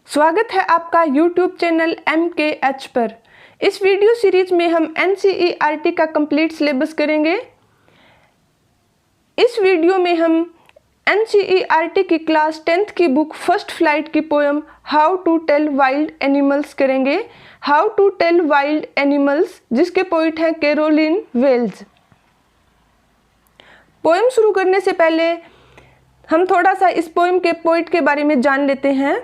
स्वागत है आपका YouTube चैनल MKH पर। इस वीडियो सीरीज में हम NCERT का कंप्लीट सिलेबस करेंगे। इस वीडियो में हम NCERT की क्लास 10th की बुक फर्स्ट फ्लाइट की poem how to tell wild animals करेंगे। How to tell wild animals जिसके पोइट हैं कैरोलिन वेल्स। पोएम शुरू करने से पहले हम थोड़ा सा इस पोएम के पोइट के बारे में जान लेते हैं।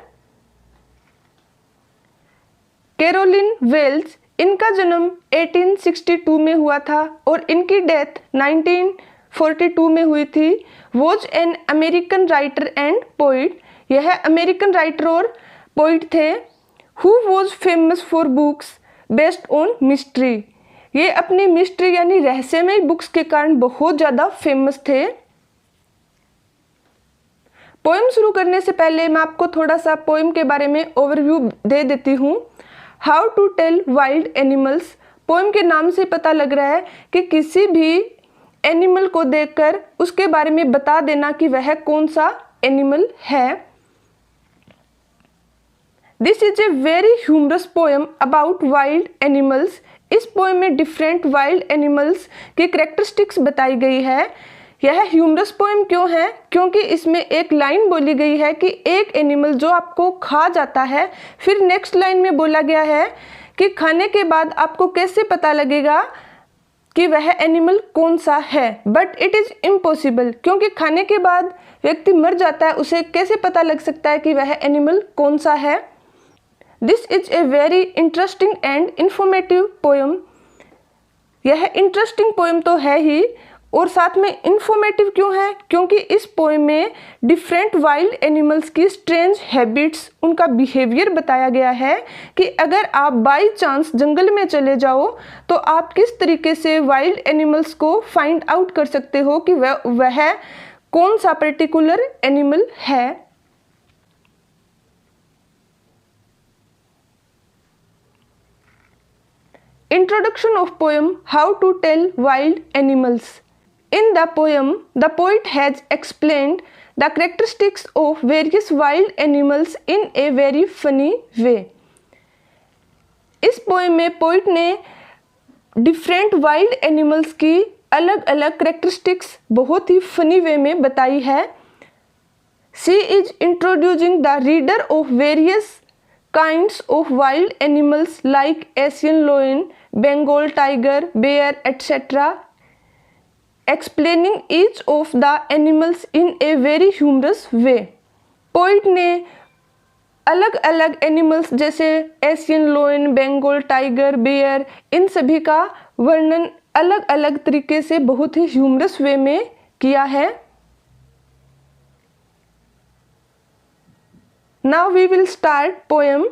कैरोलिन वेल्स, इनका जन्म 1862 में हुआ था और इनकी डेथ 1942 में हुई थी। Was an American writer and poet, यह अमेरिकन राइटर और पोइट थे। Who was famous for books based on mystery, ये अपनी मिस्ट्री यानी रहस्यमय बुक्स के कारण बहुत ज़्यादा फेमस थे। पोएम शुरू करने से पहले मैं आपको थोड़ा सा पोएम के बारे में ओवरव्यू दे देती हूँ। How to tell wild animals, poem के नाम से पता लग रहा है कि किसी भी एनिमल को देखकर उसके बारे में बता देना कि वह कौन सा एनिमल है। This is a very humerus poem about wild animals. इस पोएम में डिफरेंट वाइल्ड एनिमल्स की कैरेक्टरिस्टिक्स बताई गई है। यह ह्यूमरस पोएम क्यों है? क्योंकि इसमें एक लाइन बोली गई है कि एक एनिमल जो आपको खा जाता है, फिर नेक्स्ट लाइन में बोला गया है कि खाने के बाद आपको कैसे पता लगेगा कि वह एनिमल कौन सा है। बट इट इज़ इम्पॉसिबल, क्योंकि खाने के बाद व्यक्ति मर जाता है, उसे कैसे पता लग सकता है कि वह एनिमल कौन सा है। This is a very interesting and informative poem. यह इंटरेस्टिंग पोएम तो है ही, और साथ में इंफॉर्मेटिव क्यों है? क्योंकि इस पोएम में डिफरेंट वाइल्ड एनिमल्स की स्ट्रेंज हैबिट्स, उनका बिहेवियर बताया गया है कि अगर आप बाई चांस जंगल में चले जाओ तो आप किस तरीके से वाइल्ड एनिमल्स को फाइंड आउट कर सकते हो कि वह कौन सा पर्टिकुलर एनिमल है। Introduction of poem how to tell wild animals. In the poem, the poet has explained the characteristics of various wild animals in a very funny way. इस पोएम में पोइट ने डिफरेंट वाइल्ड एनिमल्स की अलग अलग characteristics बहुत ही funny way में बताई है। She is introducing the reader of various kinds of wild animals like Asian lion, Bengal tiger, bear, etc. Explaining each of the animals in a very humorous way. Poet ने अलग अलग animals जैसे Asian lion, Bengal tiger, bear, इन सभी का वर्णन अलग अलग तरीके से बहुत ही ह्यूमरस वे में किया है। Now we will start poem.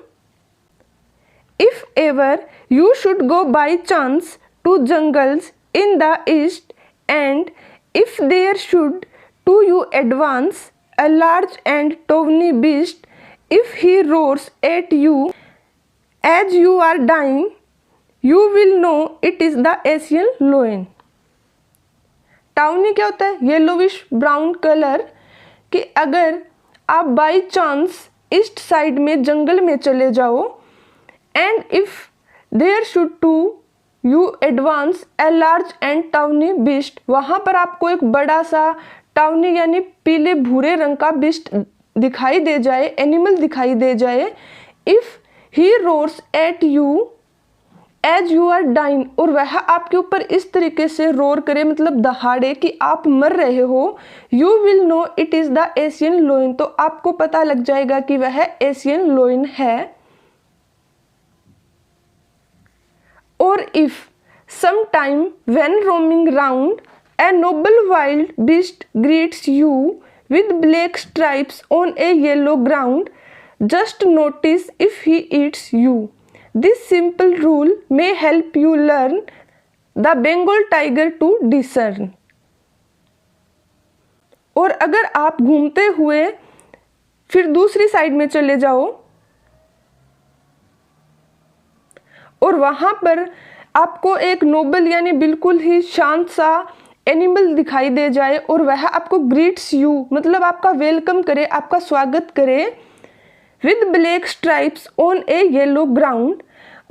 If ever you should go by chance to jungles in the east, and if there should to you advance a large and tawny beast, if he roars at you as you are dying, you will know it is the Asian lion. Tawny क्या होता है? Yellowish brown colour. कि अगर आप by chance east side में जंगल में चले जाओ, and if there should to you advance a large and tawny beast, वहाँ पर आपको एक बड़ा सा टाउनी यानी पीले भूरे रंग का बिस्ट दिखाई दे जाए, एनिमल दिखाई दे जाए। If he roars at you as you are dying, और वह आपके ऊपर इस तरीके से रोर करे, मतलब दहाड़े कि आप मर रहे हो। You will know it is the Asian lion, तो आपको पता लग जाएगा कि वह एशियन लोइन है। Or if sometime when roaming round a noble wild beast greets you with black stripes on a yellow ground, just notice if he eats you. This simple rule may help you learn the Bengal tiger to discern. और अगर आप घूमते हुए फिर दूसरी side में चले जाओ और वहाँ पर आपको एक नोबल यानी बिल्कुल ही शांत सा एनिमल दिखाई दे जाए और वह आपको ग्रीट्स यू मतलब आपका वेलकम करे, आपका स्वागत करे, with black stripes on A yellow ground,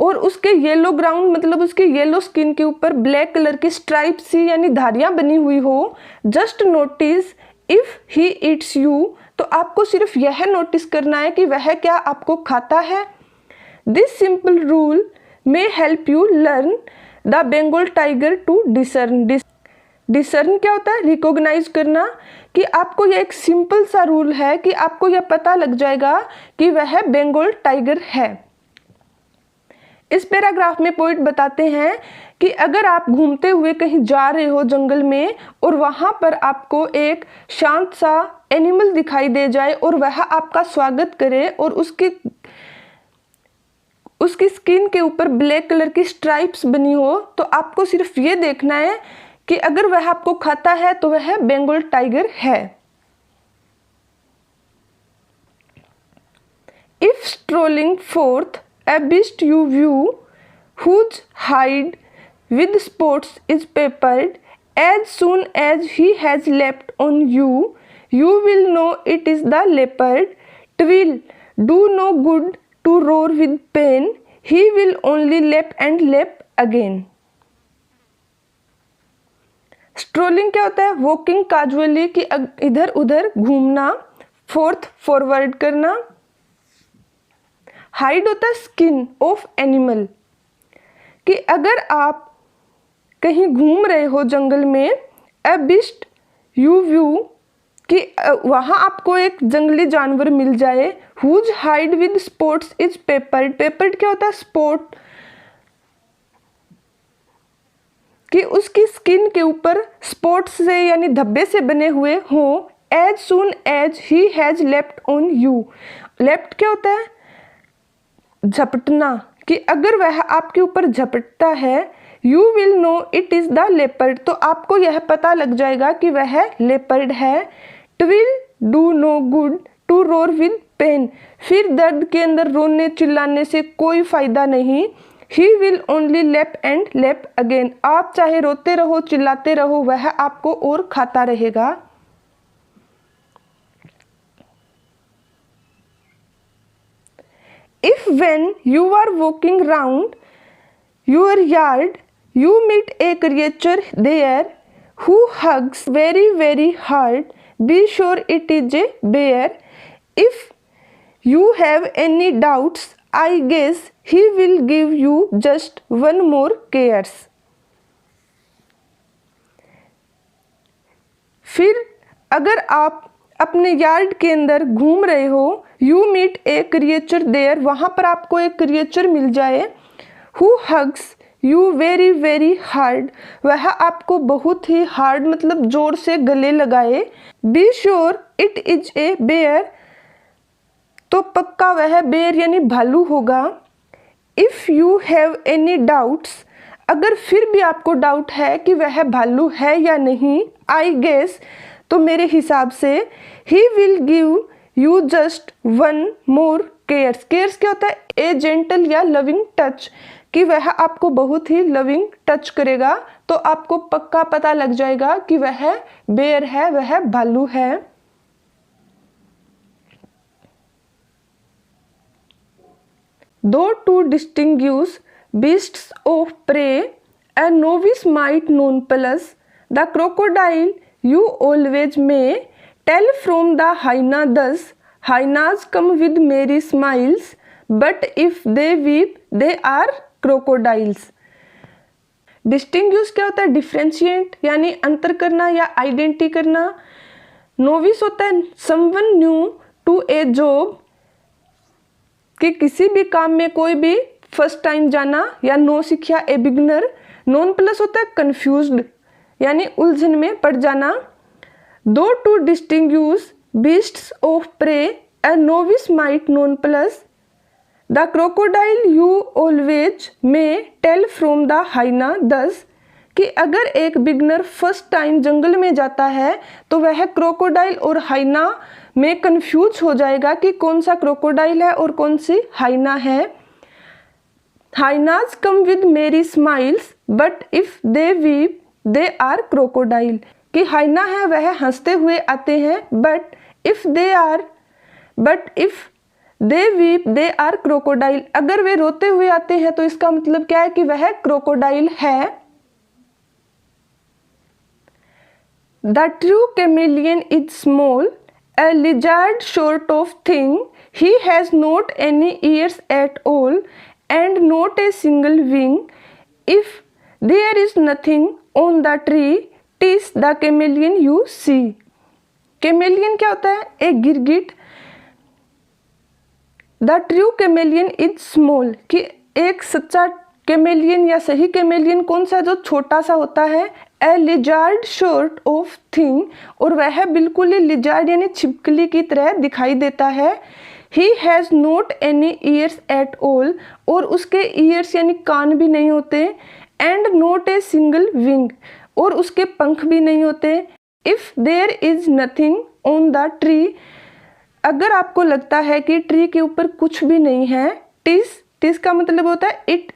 और उसके येलो ग्राउंड मतलब उसके येलो स्किन के ऊपर ब्लैक कलर की स्ट्राइप सी यानी धारियां बनी हुई हो। Just notice if he eats you, तो आपको सिर्फ यह नोटिस करना है कि वह क्या आपको खाता है। This simple rule may help you learn the Bengal tiger to discern. Discern क्या होता है? रिकॉग्नाइज करना। कि आपको यह एक सिंपल सा रूल है कि आपको यह पता लग जाएगा कि वह बंगाल टाइगर है। इस पैराग्राफ में पोइट बताते हैं कि अगर आप घूमते हुए कहीं जा रहे हो जंगल में और वहां पर आपको एक शांत सा एनिमल दिखाई दे जाए और वह आपका स्वागत करे और उसकी स्किन के ऊपर ब्लैक कलर की स्ट्राइप्स बनी हो, तो आपको सिर्फ ये देखना है कि अगर वह आपको खाता है तो वह बंगाल टाइगर है। If strolling fourth a beast you view whose hide with spots is peppered, as soon as he has leapt on you, you will know it is the leopard. 'Twill do no good to roar with pain, he will only leap and leap again. Strolling क्या होता है? Walking casually, कि इधर उधर घूमना। Fourth forward करना। Hide होता है स्किन ऑफ एनिमल, कि अगर आप कहीं घूम रहे हो जंगल में, अ बिस्ट यू व्यू, कि वहाँ आपको एक जंगली जानवर मिल जाए, whose hide with spots is peppered. Peppered क्या होता है? स्पॉट, कि उसकी स्किन के ऊपर स्पॉट्स से यानी धब्बे से बने हुए हों। As soon as he has left on you. Left क्या होता है? झपटना, कि अगर वह आपके ऊपर झपटता है, you will know it is the leopard, तो आपको यह पता लग जाएगा कि वह लेपर्ड है। Twill do no good to roar with pen, फिर दर्द के अंदर रोने चिल्लाने से कोई फायदा नहीं। ही विल ओनली लेप एंड लेप अगेन, आप चाहे रोते रहो चिल्लाते रहो, वह आपको और खाता रहेगा। If when you are walking round your yard, you meet a creature there who hugs very very hard, be sure it is a bear. If you have any doubts, I guess he will give you just one more cares. फिर अगर आप अपने yard के अंदर घूम रहे हो, you meet a creature there, वहाँ पर आपको एक क्रिएचर मिल जाए, who hugs you very very hard, वह आपको बहुत ही हार्ड मतलब जोर से गले लगाए। Be sure it is a bear, तो पक्का वह बेयर यानी भालू होगा। If you have any doubts, अगर फिर भी आपको डाउट है कि वह भालू है या नहीं, आई गेस, तो मेरे हिसाब से, he will give you just one more cares. Cares क्या होता है? ए जेंटल या लविंग टच, कि वह आपको बहुत ही लविंग टच करेगा, तो आपको पक्का पता लग जाएगा कि वह बेयर है, वह भालू है। Though to distinguish beasts of prey, a novice might nonplus the crocodile, you always may tell from the hyena thus, hyenas come with merry smiles, but if they weep they are crocodiles. Distinguish क्या होता है? Differentiate यानी अंतर करना या identity करना। Novice होता है someone new to a job, कि किसी भी काम में कोई भी फर्स्ट टाइम जाना या नो सीखिया। A beginner. नॉन प्लस होता है कंफ्यूज्ड यानी उलझन में पड़ जाना। दो to distinguish beasts of prey, a novice might nonplus the crocodile, you always may tell from the hyena thus, कि अगर एक बिगनर फर्स्ट टाइम जंगल में जाता है तो वह क्रोकोडाइल और हाइना में कंफ्यूज हो जाएगा कि कौन सा क्रोकोडाइल है और कौन सी हाइना है। Hyenas come with merry smiles, but if they weep they are crocodile, कि हाइना है वह हंसते हुए आते हैं, but if they weep they are crocodile, अगर वे रोते हुए आते हैं तो इसका मतलब क्या है कि वह क्रोकोडाइल है। The true chameleon is small, a lizard sort of thing. He has not any ears at all and not a single wing. If there is nothing on the tree, 'tis the chameleon you see. Chameleon क्या होता है? एक गिरगिट। The true chameleon is small, कि एक सच्चा chameleon या सही कैमेलियन कौन सा, जो छोटा सा होता है। ए लिजार्ड शॉर्ट ऑफ थिंग, और वह बिल्कुल ही लिजार्ड यानी छिपकली की तरह दिखाई देता है। He has not any ears at all, और उसके ईयर्स यानी कान भी नहीं होते। And not a single wing, और उसके पंख भी नहीं होते। If there is nothing on the tree, अगर आपको लगता है कि ट्री के ऊपर कुछ भी नहीं है, टिस का मतलब होता है it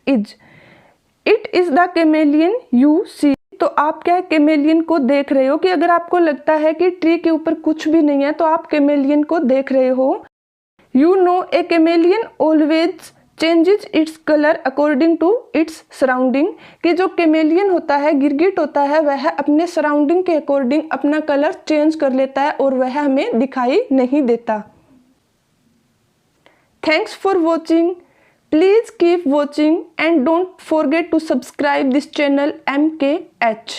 is the chameleon you see, तो आप क्या कैमेलियन को देख रहे हो। कि अगर आपको लगता है कि ट्री के ऊपर कुछ भी नहीं है तो आप कैमेलियन को देख रहे हो। You know a chameleon always changes its colour according to its surrounding, कि जो कैमेलियन होता है, गिरगिट होता है, वह अपने सराउंडिंग के अकॉर्डिंग अपना कलर चेंज कर लेता है और वह हमें दिखाई नहीं देता। Thanks for watching. Please keep watching and don't forget to subscribe this channel MKH.